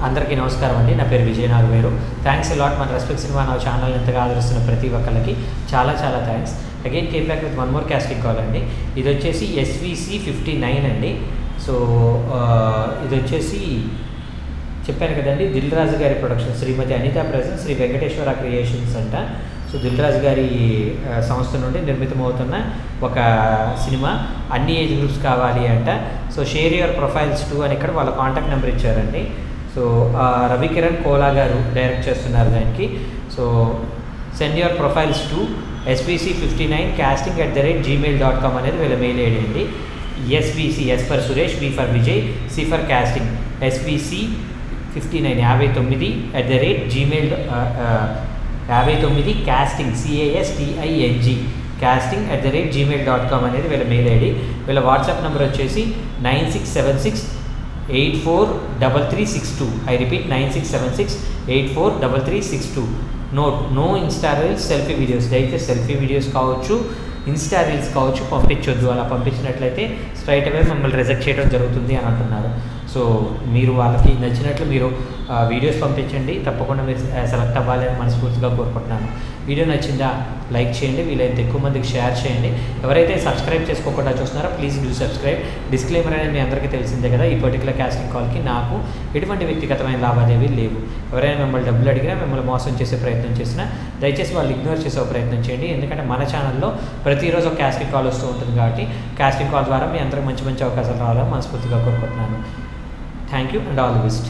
అందరికీ నమస్కారం అండి. నా పేరు విజయ్ నాగవేరు. థ్యాంక్స్ అలాట్ మన రెస్పెక్ట్ సినిమా నా ఛానల్ ఎంతగా ఆదరిస్తున్న ప్రతి ఒక్కరికి చాలా చాలా thanks. Again came back with one more casting call అండి. ఇది వచ్చేసి SVC 59 అండి. సో ఇది వచ్చేసి చెప్పాను కదండి, దిల్ రాజు గారి ప్రొడక్షన్, శ్రీమతి అనితా ప్రజెంట్ శ్రీ వెంకటేశ్వర క్రియేషన్స్ అంట. సో దిల్ రాజు గారి సంస్థ నుండి నిర్మితమవుతున్న ఒక సినిమా. అన్ని ఏజ్ గ్రూప్స్ కావాలి అంట. So share your profiles to అని ఇక్కడ వాళ్ళ కాంటాక్ట్ నెంబర్ ఇచ్చారండి. సో రవికిరణ్ కోలా గారు డైరెక్ట్ చేస్తున్నారు దానికి. So send your profiles to svc59casting@gmail.com అనేది వీళ్ళ మెయిల్ ఐడి అండి. SVC, S for Suresh, V for Vijay, C for casting, SVC59 59 casting casting@gmail.com అనేది వీళ్ళ మెయిల్ ఐడి. వీళ్ళ వాట్సాప్ నెంబర్ వచ్చేసి 9676843362. I repeat 9676843362. No Insta reels, selfie videos. దయచేసి సెల్ఫీ వీడియోస్ కావచ్చు, ఇన్స్టా రీల్స్ కావచ్చు పంపించొద్దు. అలా పంపించినట్లయితే స్ట్రైట్ అవే మిమ్మల్ని రిజెక్ట్ చేయడం జరుగుతుంది అని అంటున్నారు. సో మీరు వాళ్ళకి నచ్చినట్లు మీరు వీడియోస్ పంపించండి. తప్పకుండా మీరు సెలెక్ట్ అవ్వాలని మనస్ఫూర్తిగా కోరుకుంటున్నాను. వీడియో నచ్చిందా లైక్ చేయండి, వీలైతే ఎక్కువ మందికి షేర్ చేయండి. ఎవరైతే సబ్స్క్రైబ్ చేసుకోకుండా చూస్తున్నారో ప్లీజ్ డూ సబ్స్క్రైబ్. డిస్క్లైమర్ అనేది మీ అందరికీ తెలిసిందే కదా, ఈ పర్టికులర్ కాస్టింగ్ కాల్కి నాకు ఎటువంటి వ్యక్తిగతమైన లావాదేవీలు లేవు. ఎవరైనా మిమ్మల్ని డబ్బులు అడిగినా, మిమ్మల్ని మోసం చేసే ప్రయత్నం చేసినా దయచేసి వాళ్ళు ఇగ్నోర్ చేసే ప్రయత్నం చేయండి. ఎందుకంటే మన ఛానల్లో ప్రతిరోజు ఒక కాస్టింగ్ కాల్ వస్తూ ఉంటుంది కాబట్టి కాస్టింగ్ కాల్ ద్వారా మీ అందరికి మంచి మంచి అవకాశాలు రావాలని మనస్ఫూర్తిగా కోరుకుంటున్నాను. Thank you and all the best.